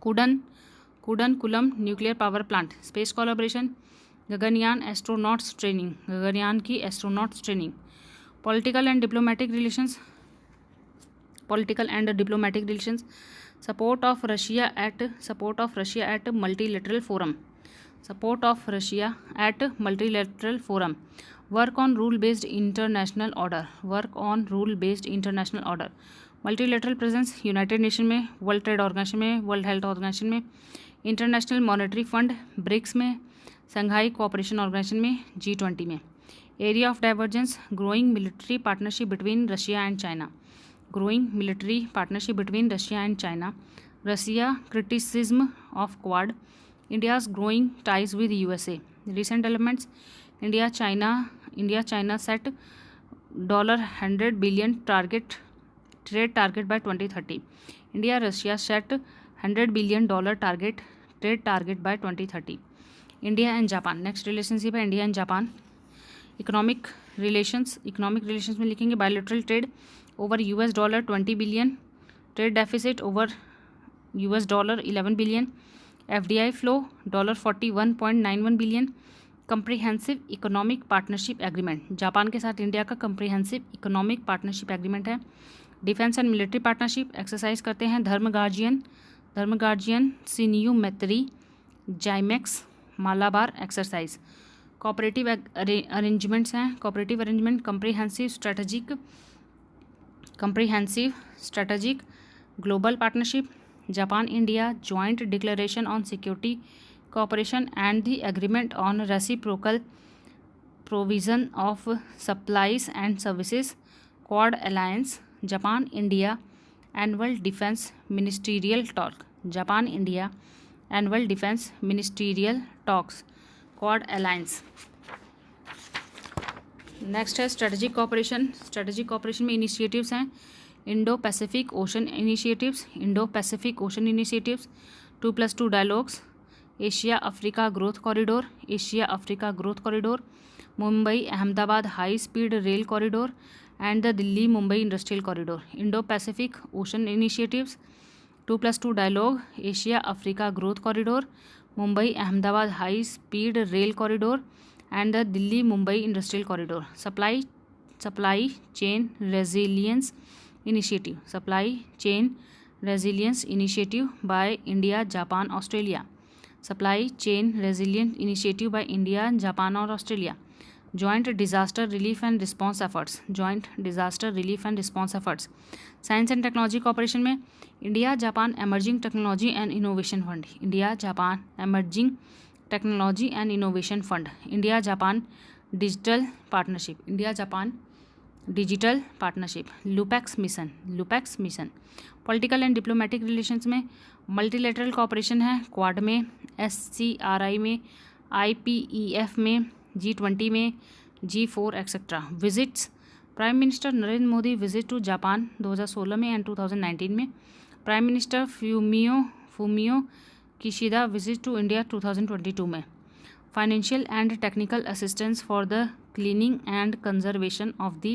Kudankulam nuclear power plant. Space collaboration, Gaganyaan astronauts training, Gaganyaan की astronauts training. Political and diplomatic relations, support of Russia at multilateral forum. Work on rule-based international order. Multilateral presence, united nation में, world trade organisation में, world health organisation में, international monetary fund, BRICS में, Shanghai cooperation organisation में, G20 में. Area of divergence, growing military partnership between Russia and China. Russia criticism of Quad. India's growing ties with USA. Recent developments, India China set $100 billion trade target by 2030. India Russia set $100 billion trade target by 2030. India and Japan. Next relationship है India and Japan. Economic relations में लिखेंगे bilateral trade, over $20 billion, trade deficit over $11 billion, FDI flow $41.91 billion, comprehensive economic partnership agreement, Japan के साथ India का comprehensive economic partnership agreement है। Defence and military partnership exercise करते हैं धर्म guardian सिनियू मैत्री जाइमेक्स मालाबार एक्सरसाइज। कोऑपरेटिव अरेंजमेंट्स हैं, cooperative arrangement comprehensive strategic global partnership, Japan India joint declaration on security cooperation and the agreement on reciprocal provision of supplies and services, Quad alliance, Japan India annual defense ministerial talk, Japan India annual defense ministerial talks, Quad alliance। Next है strategic cooperation में initiatives हैं Indo Pacific ocean initiatives 2+2 dialogues, Asia Africa growth corridor, Mumbai Ahmedabad high speed rail corridor and the Delhi Mumbai industrial corridor. Indo Pacific ocean initiatives 2+2 dialogue, Asia Africa growth corridor, Mumbai Ahmedabad high speed rail corridor and the Delhi Mumbai Industrial Corridor। supply chain resilience initiative by India Japan Australia, supply chain resilience initiative by India Japan और Australia। joint disaster relief and response efforts, science and technology cooperation में India Japan emerging technology and innovation fund, India Japan digital partnership, LUPEX mission. Political and diplomatic relations में multilateral cooperation है Quad में, SCRI में, IPEF में, G20 में, G4 etcetera. Visits, prime minister Narendra Modi visit to Japan 2016 में and 2019 में, prime minister Fumio Kishida visit to India 2022 में। Financial and technical assistance for the cleaning and conservation of the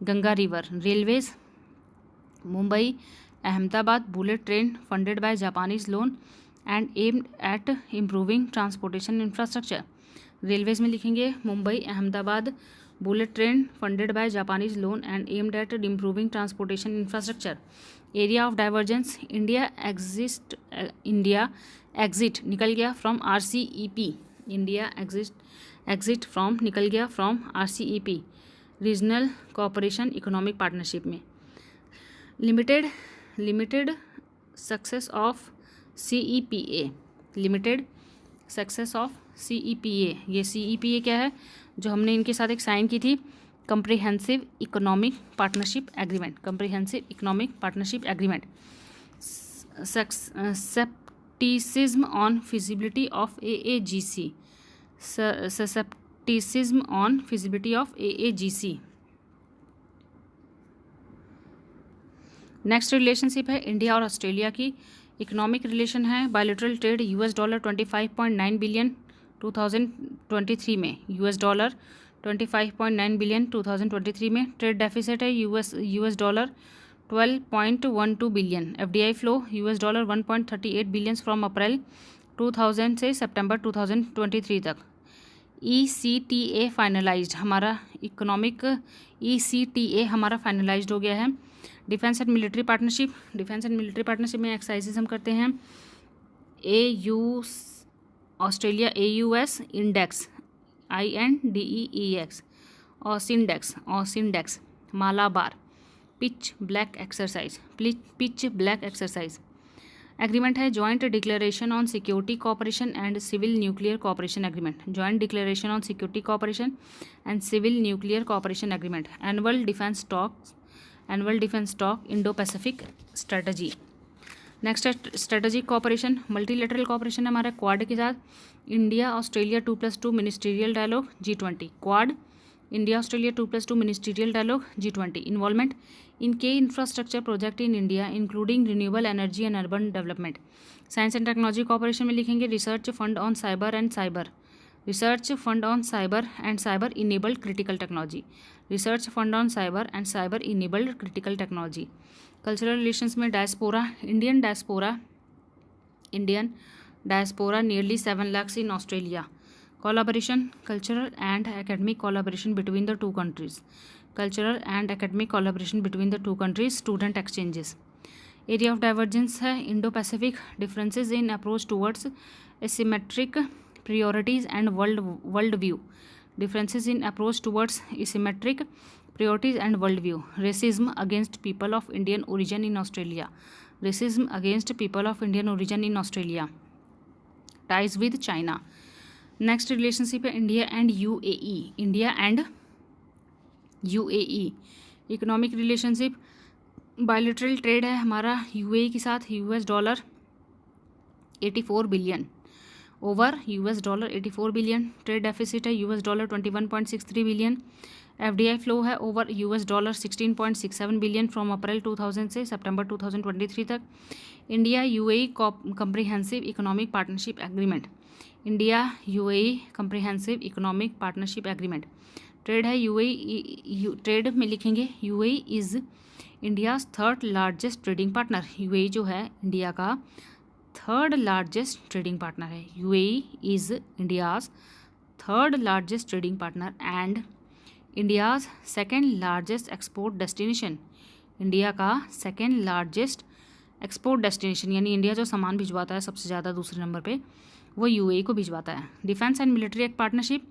Ganga river, railways, Mumbai Ahmedabad bullet train funded by Japanese loan and aimed at improving transportation infrastructure. Railways में लिखेंगे Mumbai Ahmedabad bullet train funded by Japanese loan and aimed at improving transportation infrastructure. Area of divergence, India exit निकल गया from RCEP, regional cooperation economic partnership में। Limited success of CEPA, ये CEPA क्या है जो हमने इनके साथ एक साइन की थी, comprehensive economic partnership agreement. Scepticism on feasibility of AAGC। Next relationship है इंडिया और ऑस्ट्रेलिया की। इकोनॉमिक रिलेशन है बायलैटरल ट्रेड $25.9 बिलियन 2023 में, $25.9 बिलियन 2023 में। ट्रेड डेफिसिट है $12.12 billion. FDI flow $1.38 billion from April 2000 से सितंबर 2023 तक। ECTA फाइनलाइज्ड, हमारा इकोनॉमिक ECTA हमारा फाइनलाइज्ड हो गया है। डिफेंस एंड मिलिट्री पार्टनरशिप में एक्सरसाइजेस हम करते हैं। Australia AUS index INDEX, AUSINDEX Malabar, pitch black exercise. Agreement है joint declaration on security cooperation and civil nuclear cooperation agreement, annual defence talk Indo Pacific strategy. Next है strategic cooperation, multilateral cooperation है हमारा quad के साथ। India Australia 2+2 ministerial dialogue G20, Quad India Australia 2+2 ministerial dialogue G20। Involvement in के infrastructure project in India including renewable energy and urban development. Science and technology cooperation में लिखेंगे research fund on cyber research fund on cyber and cyber enabled critical technology, research fund on cyber and cyber enabled critical technology. Cultural relations में diaspora, Indian diaspora nearly 7 lakhs in Australia. Collaboration, cultural and academic collaboration between the two countries. Cultural and academic collaboration between the two countries. Student exchanges. Area of divergence है Indo-Pacific, differences in approach towards asymmetric priorities and world view. Differences in approach towards asymmetric priorities and world view. Racism against people of Indian origin in Australia. Racism against people of Indian origin in Australia. Ties with China. Next relationship है India and UAE, India and UAE economic relationship. Bilateral trade है हमारा UAE के साथ $84 billion over $84 billion. Trade deficit है $21.63 billion. FDI flow है over $16.67 billion from April 2000 से सितंबर 2023 तक। India UAE comprehensive economic partnership agreement, India UAE comprehensive economic partnership agreement. Trade है यूएई, ट्रेड में लिखेंगे UAE is India's third largest trading partner. UAE जो है इंडिया का थर्ड लार्जेस्ट ट्रेडिंग पार्टनर है। UAE is India's third largest trading partner and India's second largest export destination. India का second largest export destination, यानी India जो सामान भिजवाता है सबसे ज़्यादा दूसरे नंबर पे वो यूएई को भिजवाता है। डिफेंस एंड मिलिट्री एक पार्टनरशिप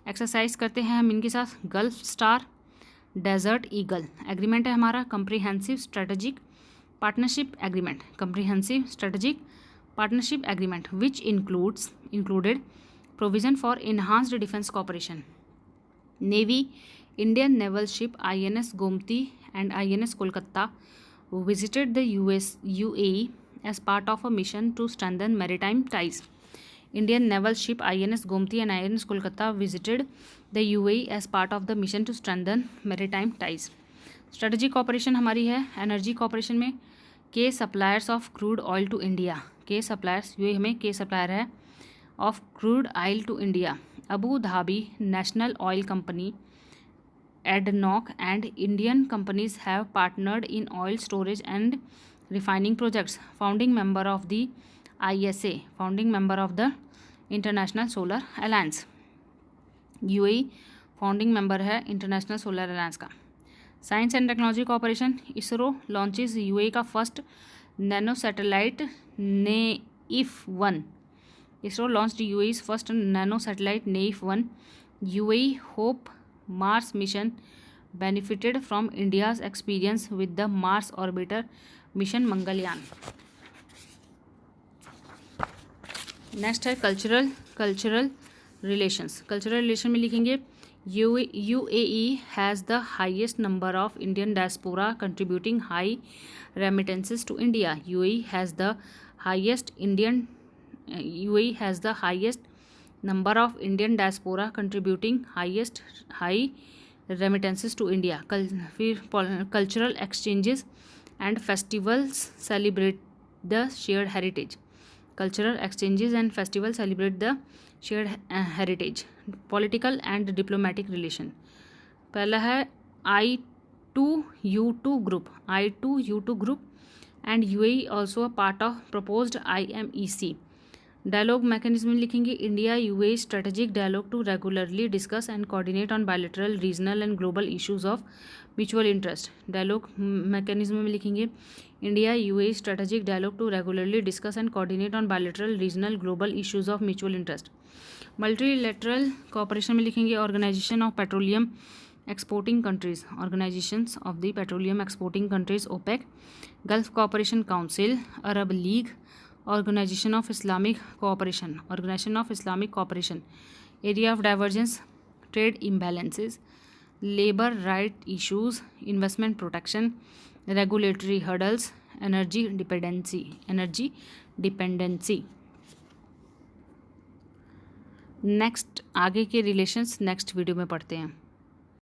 एक्सरसाइज करते हैं हम इनके साथ। Gulf Star, Desert Eagle agreement है हमारा। Comprehensive strategic partnership agreement, comprehensive strategic partnership agreement which included provision for enhanced defence cooperation. Navy, Indian naval ship INS Gomti and INS Kolkata visited the UAE as part of a mission to strengthen maritime ties. Indian naval ship INS Gomti and INS Kolkata visited the UAE as part of the mission to strengthen maritime ties. Strategic cooperation हमारी है energy cooperation में। के suppliers of crude oil to India, के suppliers ये हमें के supplier है of crude oil to India. Abu Dhabi national oil company ADNOC and Indian companies have partnered in oil storage and refining projects. Founding member of the ISA, founding member of the International Solar Alliance. UAE founding member है international solar alliance का। Science and technology cooperation, ISRO launches UAE का first nano satellite NEIF-1। ISRO launched UAE's first nano satellite NEIF-1। UAE Hope Mars mission benefited from India's experience with the Mars orbiter mission Mangalyaan. Next है cultural relations. Cultural relation में लिखेंगे UAE has the highest number of Indian diaspora contributing high remittances to India. UAE has the highest number of Indian diaspora contributing high remittances to India. फिर cultural exchanges and festivals celebrate the shared heritage. Cultural exchanges and festivals celebrate the shared heritage. Political and diplomatic relation. पहला है I2U2 group. I2U2 group and UAE also a part of proposed IMEC. Dialogue mechanism लिखेंगे India UAE strategic dialogue to regularly discuss and coordinate on bilateral regional and global issues of mutual interest. Dialogue mechanism में लिखेंगे India UAE strategic dialogue to regularly discuss and coordinate on bilateral regional global issues of mutual interest. Multilateral cooperation में लिखेंगे organisation of petroleum exporting countries, organisations of the petroleum exporting countries OPEC, Gulf cooperation council, Arab league, Organization of Islamic Cooperation. Area of divergence, trade imbalances, labor right issues, investment protection, regulatory hurdles, energy dependency. Next आगे के relations next video में पढ़ते हैं।